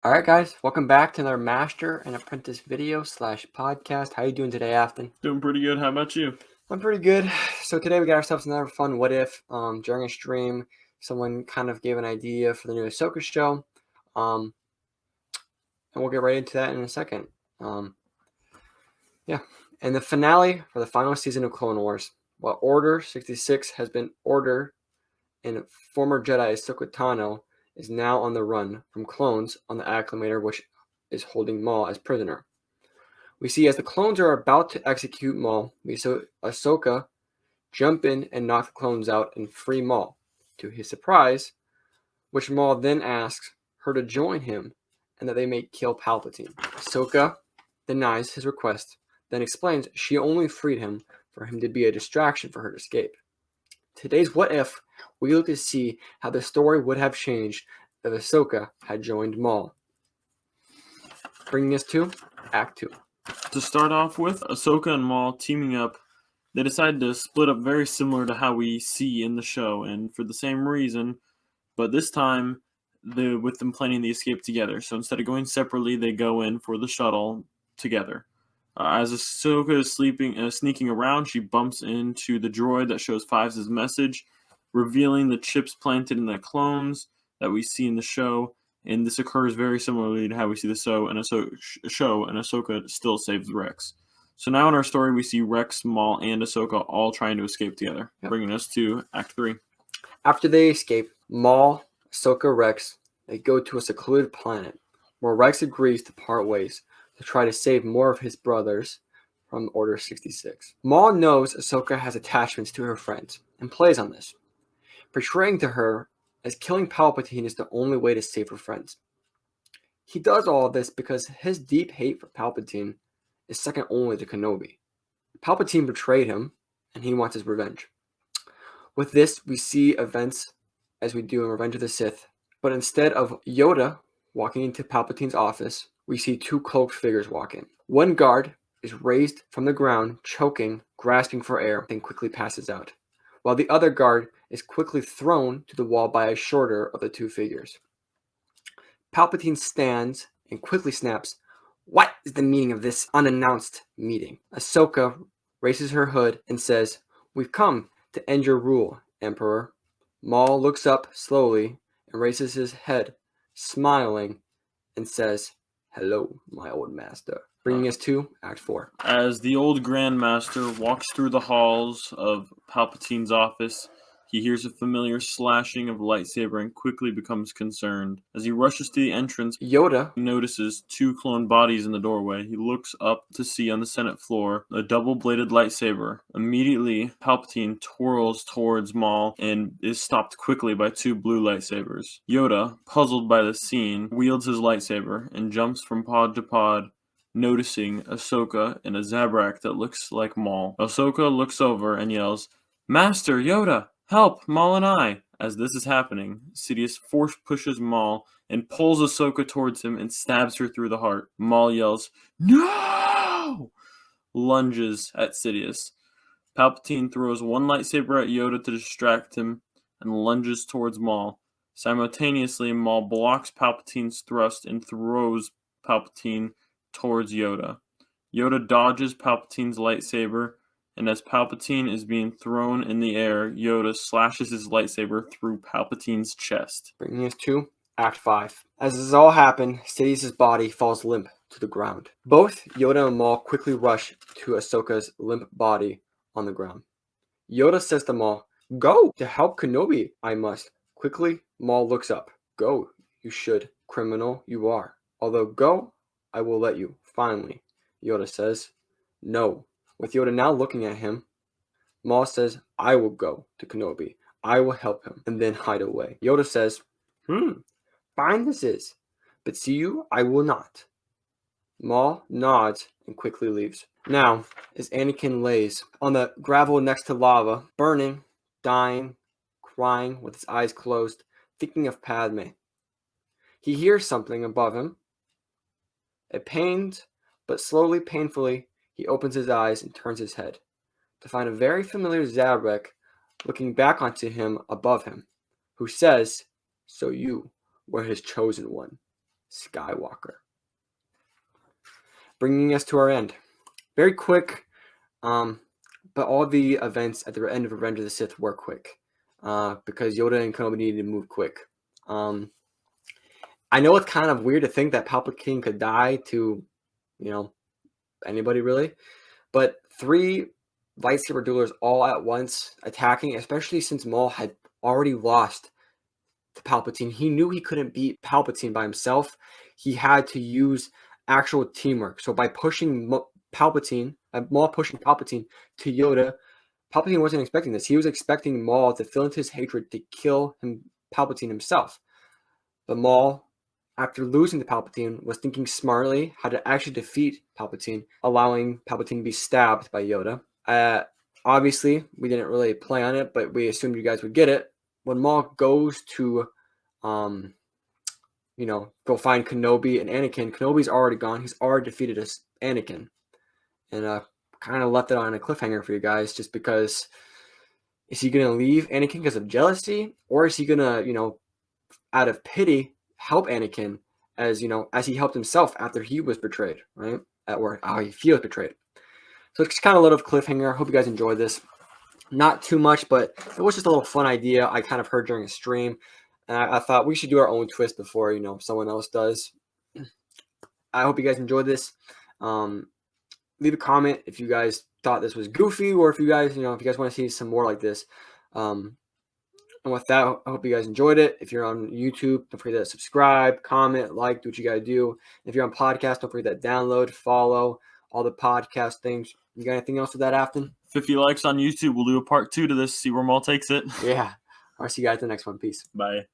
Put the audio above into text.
All right, guys, welcome back to another Master and Apprentice video slash podcast. How you doing today, Afton? Doing pretty good. How about you? I'm pretty good. So today we got ourselves another fun what if. During a stream, someone kind of gave an idea for the new Ahsoka show, and we'll get right into that in a second. Yeah, and the finale for the final season of Clone Wars, while Order 66 has been ordered, and former Jedi Ahsoka Tano is now on the run from clones on the Acclimator, which is holding Maul as prisoner. We see as the clones are about to execute Maul, we see Ahsoka jump in and knock the clones out and free Maul. To his surprise, which Maul then asks her to join him and that they may kill Palpatine. Ahsoka denies his request, then explains she only freed him for him to be a distraction for her to escape. Today's What If, we look to see how the story would have changed if Ahsoka had joined Maul. Bringing us to Act 2. To start off with, Ahsoka and Maul teaming up, they decided to split up very similar to how we see in the show, and for the same reason, but this time, with them planning the escape together. So instead of going separately, they go in for the shuttle together. As Ahsoka is sneaking around, she bumps into the droid that shows Fives' message, revealing the chips planted in the clones that we see in the show. And this occurs very similarly to how we see the show, and Ahsoka still saves Rex. So now in our story, we see Rex, Maul, and Ahsoka all trying to escape together, bringing us to Act 3. After they escape, Maul, Ahsoka, Rex, they go to a secluded planet, where Rex agrees to part ways to try to save more of his brothers from Order 66. Maul knows Ahsoka has attachments to her friends, and plays on this, portraying to her as killing Palpatine is the only way to save her friends. He does all of this because his deep hate for Palpatine is second only to Kenobi. Palpatine betrayed him, and he wants his revenge. With this, we see events as we do in Revenge of the Sith, but instead of Yoda walking into Palpatine's office, we see two cloaked figures walk in. One guard is raised from the ground, choking, grasping for air, then quickly passes out, while the other guard is quickly thrown to the wall by a shorter of the two figures. Palpatine stands and quickly snaps, "What is the meaning of this unannounced meeting?" Ahsoka raises her hood and says, "We've come to end your rule, Emperor." Maul looks up slowly and raises his head, smiling, and says, "Hello, my old master." Bringing us to Act 4. As the old Grand Master walks through the halls of Palpatine's office, he hears a familiar slashing of lightsaber and quickly becomes concerned. As he rushes to the entrance, Yoda he notices two clone bodies in the doorway. He looks up to see on the Senate floor a double-bladed lightsaber. Immediately, Palpatine twirls towards Maul and is stopped quickly by two blue lightsabers. Yoda, puzzled by the scene, wields his lightsaber and jumps from pod to pod, noticing Ahsoka in a Zabrak that looks like Maul. Ahsoka looks over and yells, "Master Yoda, help, Maul and I!" As this is happening, Sidious force pushes Maul and pulls Ahsoka towards him and stabs her through the heart. Maul yells, "No!" lunges at Sidious. Palpatine throws one lightsaber at Yoda to distract him and lunges towards Maul. Simultaneously, Maul blocks Palpatine's thrust and throws Palpatine towards Yoda. Yoda dodges Palpatine's lightsaber, and as Palpatine is being thrown in the air, Yoda slashes his lightsaber through Palpatine's chest. Bringing us to Act 5. As this all happened, Sidious's body falls limp to the ground. Both Yoda and Maul quickly rush to Ahsoka's limp body on the ground. Yoda says to Maul, "Go! To help Kenobi, I must." Quickly, Maul looks up. "Go, you should, criminal you are. Although go, I will let you, finally," Yoda says. "No." With Yoda now looking at him, Maul says, "I will go to Kenobi. I will help him," and then hide away. Yoda says, "Fine this is, but see you I will not." Maul nods and quickly leaves. Now, as Anakin lays on the gravel next to lava, burning, dying, crying with his eyes closed, thinking of Padme, he hears something above him. It pains, but slowly, painfully, he opens his eyes and turns his head to find a very familiar Zabrak looking back onto him above him, who says, "So you were his chosen one." Skywalker. Bringing us to our end. Very quick, but all the events at the end of Revenge of the Sith were quick, because Yoda and Kenobi needed to move quick. I know it's kind of weird to think that Palpatine could die to, anybody really, but 3 lightsaber duelers all at once attacking, especially since Maul had already lost to Palpatine. He knew he couldn't beat Palpatine by himself. He had to use actual teamwork. So by pushing Maul pushing Palpatine to Yoda, Palpatine wasn't expecting this. He was expecting Maul to feel into his hatred to kill Palpatine himself. But Maul, after losing to Palpatine, was thinking smartly how to actually defeat Palpatine, allowing Palpatine to be stabbed by Yoda. Obviously, we didn't really play on it, but we assumed you guys would get it. When Maul goes to, go find Kenobi and Anakin, Kenobi's already gone. He's already defeated Anakin. And kind of left it on a cliffhanger for you guys, just because, is he going to leave Anakin because of jealousy? Or is he going to, out of pity, help Anakin as he helped himself after he was betrayed, right? Or how he feels betrayed. So it's kind of a little cliffhanger. I hope you guys enjoyed this. Not too much, but it was just a little fun idea I kind of heard during a stream. And I thought we should do our own twist before, someone else does. I hope you guys enjoyed this. Leave a comment if you guys thought this was goofy, or if you guys, if you guys want to see some more like this. And with that, I hope you guys enjoyed it. If you're on YouTube, don't forget to subscribe, comment, like, do what you got to do. If you're on podcast, don't forget to download, follow, all the podcast things. You got anything else with that, Afton? 50 likes on YouTube. We'll do a part 2 to this, see where Maul takes it. Yeah. I'll see you guys in the next one. Peace. Bye.